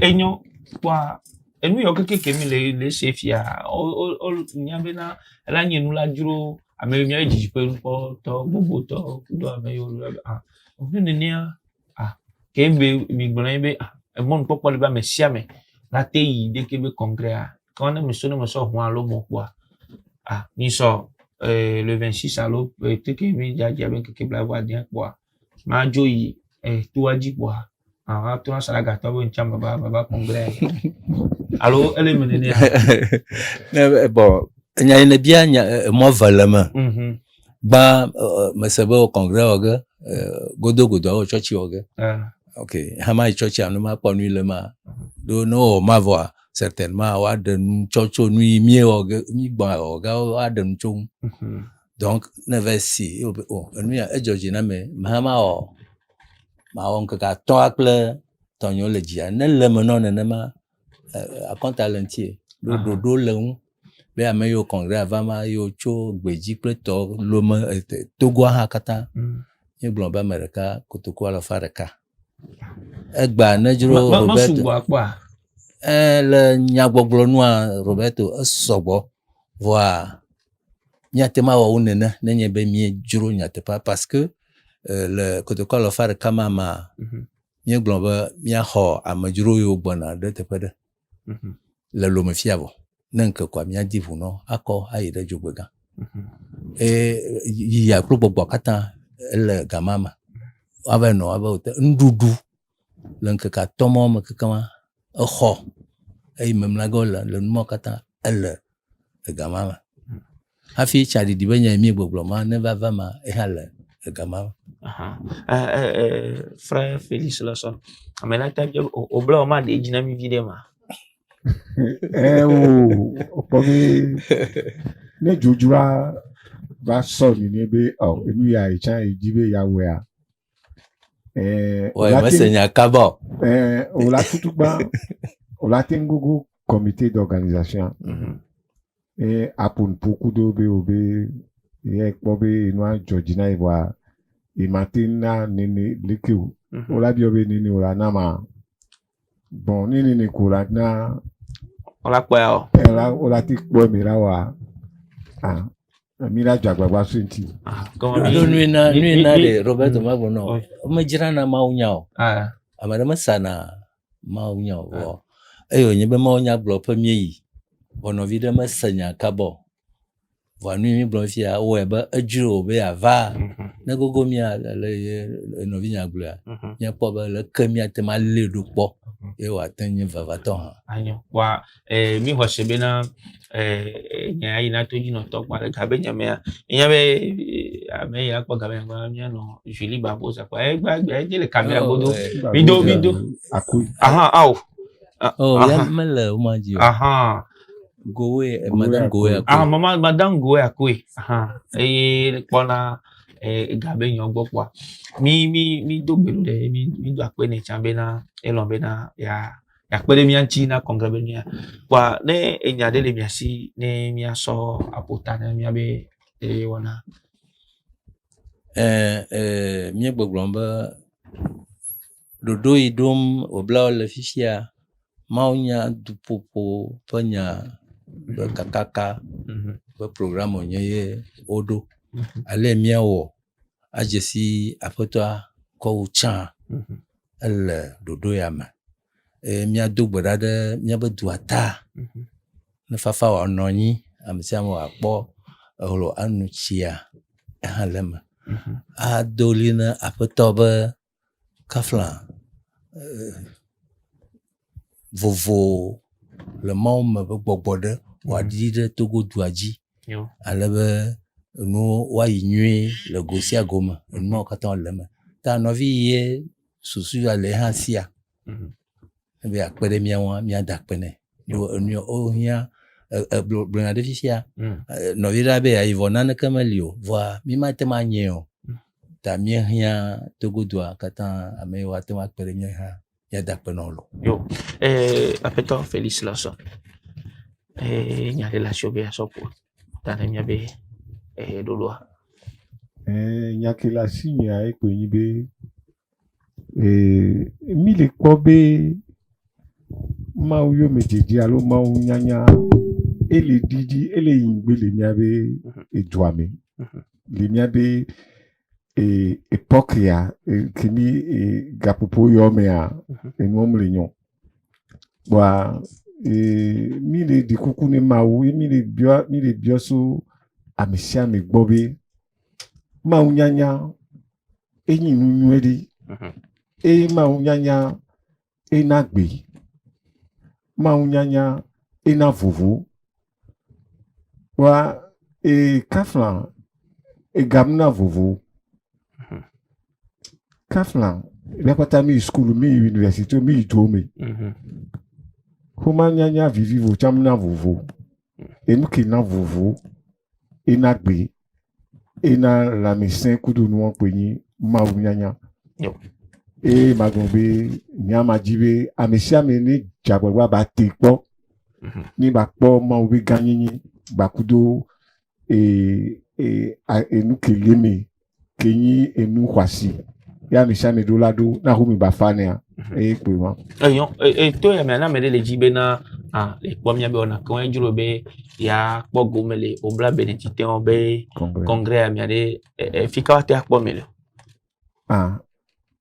enyo kwa enu yo keke mi le sefia o nyambe na la nyenu la duro ame mi ejiji pe npo to gbogbo to kudo ame yo onu ni kembe mi gbona be mon popo le ba me siame la te yi de kebe congrès quand on me so ho alo mo kwa ni so le 26 alo te ke mi ja ben keke bla wa dia kwa ma joyi to aji kwa to na sala ga to bo nchamba baba congrès alo ele menene bon nya ne bia nya mo valama ba mesebe au congrès oga godo o church oga okay hama church anu ma ponu le ma do no ma voix certainement wa de church nu mi oga mi gba oga wa de chung donc ne va si nu ya ejoji na me hama o ma on ka to akle tonyo le dia ne le menon ne ma à compte à l'entier do le be ame yo congrès avant yo cho gbeji preto loma togo ha kata ni blon ba mereka kotoko ala fareka egba najuro Roberto le nyagboglo noa Roberto sogbo voa nyatema wa unena nenye be mi juro nyatepa parce que le kotoko ala fareka mama ni blon ba mi ho amajuro yo bona de tepede le lome fiavo nanka kwa mi adivu no akọ ayire jogbega ya gbogbo kata le gamama aba no aba ote ndudu lanka ka tomo makama ho ay memla gola le mo kata le gamama afi chadi dibenya mi gbogbo ma ne va ma hale gamama frère Félix Lassot amena tabia obla ma de jina mi videma opomi ne jojura ba so ni be enu ya icha ejibe ya we ouais mesenya kabo on la tutuba on la tengogo comité d'organisation apun beaucoup do be obe pobe inu Georgina iwa imatina nini likiu on la biobe nini ola nama bon nini kula na ola kwa ola ti po mi ra wa mi ra jagbagba sunti nuina de Roberto Magbono o me jirana maunyao amara masana maunyao wo eyo nyebe maunya blo pamie bono vide masanya kabo vanu mi blo fia o eba ajuro be ava na gogo mi le no vinya glo nya po ba le kamia te ma le do po e wa tanye vavaton anyo wa mi ho sebe na nya yi na to jino to pa gabe nya me ame ya po gabe nya no Julie Babo sa kwa gba je le camera godo video akui ya mele o ma ji gowe madame gowe akui madame gowe akui pona gabe nya gbo pa mi do gbelu de mi do ape ni chambe na elombe na ya yakpele mianchi na congrès benia kwa ne enyade le miasi ne miaso apota ne miabe wana mie gbegblɔm be ɖoɖo yi ɖom wòbla le fifia mawunya duƒoƒo ƒe nya be kakaka be programme wònye ye woɖo ale míawɔ adze si aƒetɔa kɔ wu tsã ele ɖoɖo ya me míado gbe ɖa ɖe míabe dua ta ne fafa wòanɔ anyi ame sia ame wòakpɔ ehlo anu tsia hã le me ado li ne aƒetɔ be kafla vovo le Mawu me be gbɔgbɔ ɖe wòaɖi ɖe Togo dua dzi ale be enu woayi nyuie le go sia go me enuawo katã wole me ta nɔvi ye susu le hã sia ebe akpe ɖe míawo míada akpe nɛ enu wohiã gblɔna ɖe fifia nɔvi ɖa be yayivɔ naneke meli o vɔa mí mate ŋu anyɛ o ta míehiã togodua katã ame yiwo ate ŋu akpe ɖe mía hã míada akpe nɔ lo. Yo, aƒetɔ Félix Lawson, nya ɖe le asiwò be asɔƒo ta ne míabe ɖoɖoa. Nya ke le asi nyea ekpoe nyi be mi le kpɔ be Mawu yome dzedze alo Mawu nyanya ele ɖiɖi ele yi ŋgbe le míabe edua me le míabe époque ya ke mi gaƒoƒo yɔ mea enuwo mele nyɔ kpoa mi le ɖi kuku ne Mawu mi le biɔ so ame sia ame gbɔ be Mawu nyanya enyi nu nyuie ɖi eye Mawu nyanya ena gbe Mawu nyanya ena vovo kpoa kafla egam na vovo kafla lekɔta mi skulu mi université mi dome homa nyanya vivivo tsam na vovo enu ke na vovo ena gbe ena lãmesẽ kudo nuwo kpoe nyi Mawu nyanya magblɔ be nyama dzi be ame sia ame ne dzagbagba ba te kpɔ ne ba kpɔ Mawu be gãnyenye ba kudo enu ke le me ke nyi enu xɔasi ya ame sia ame ɖo la ɖo na home ba fa nea eye kpoe ma. To ya mea na ame ɖe le dzi bena le kpɔ míabe wɔna kewo edzro be ya kpɔ gome le obla Bénédictin be congrès ya mea ɖe fi ka woate akpɔ me le.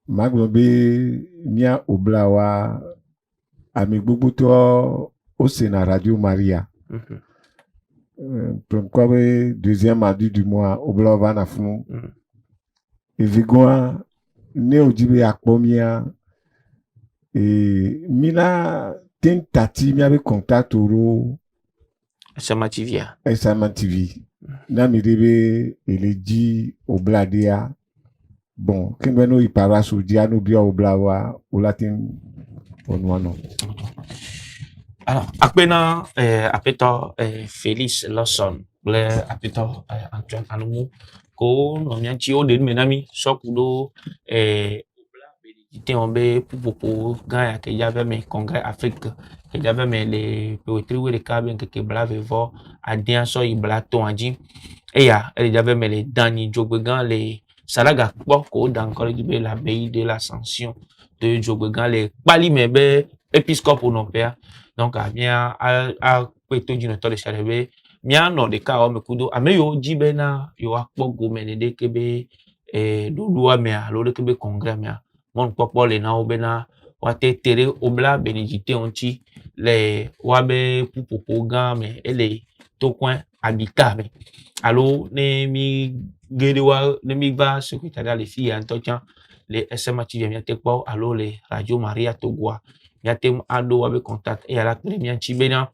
Magblɔ be mía obla wa ame gbogbotɔ wosena Radio Maria kpɔ be deuxième mardi du mois obla va na funu evigoa ne wodzi be akpɔ mía mina ten tati míabe contact ɖo SMA TV SMA TV na mi ɖe be ele dzi obla ɖea bon kemgbe no ipara so dia no bia obla wa olatin onuano. Alors akpena apeto Félix Lawson le apeto Antoine Anoumou ko no mianchi o de menami sokudo obla Bénédictin ombe pupopo gan ya ke jave me congrès Afrique ke jave me le poetry we le kabien ke blave vo adian so ibla to anji e ya e jave me le dani jogbegan le Saraga kpɔ ko dan kɔrɔ dzi be l'abbaye de l'Ascension de Djogbegan le kpali me be épiscope nɔƒea donc mía kpe to dzinɔtɔ le sia ɖe be mía nɔ ɖeka wɔ me kudo ame yiwo dzi bena yewoa kpɔ gome ɖeke be ɖoɖoa mea alo ɖeke be congrès mea mɔnukpɔkpɔ le na wo bena woate te ɖe obla Bénédictin ŋuti le woabe ƒuƒoƒo gã me ele Tokoin Habitat me alo ne mi geɖewoa ne mi va secrétariat le fi ya ŋutɔ tsã le SMA TV míate kpɔ alo le Radio Maria Togoa míate aɖo woabe contact eya la kpe ɖe mía ŋuti bena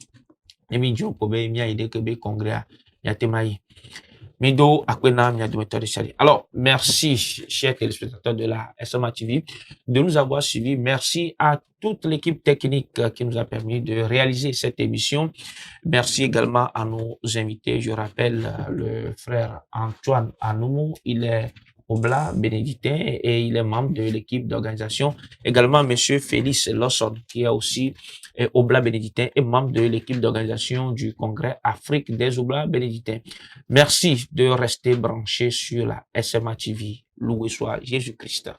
ne mi dzro kpɔ be míayi ɖeke be congrès míate ma yi. Mi do akpe na mia dometɔ ɖe sia ɖe. Alors merci chers téléspectateurs de la SMA TV de nous avoir suivis. Merci à toute l'équipe technique qui nous a permis de réaliser cette émission. Merci également à nos invités. Je rappelle le frère Antoine Anoumou, il est Oblat bénédictin et il est membre de l'équipe d'organisation. Également, monsieur Félix Lawson, qui est aussi Oblat bénédictin et membre de l'équipe d'organisation du Congrès Afrique des Oblats bénédictins. Merci de rester branché sur la SMA TV. Loué soit Jésus-Christ.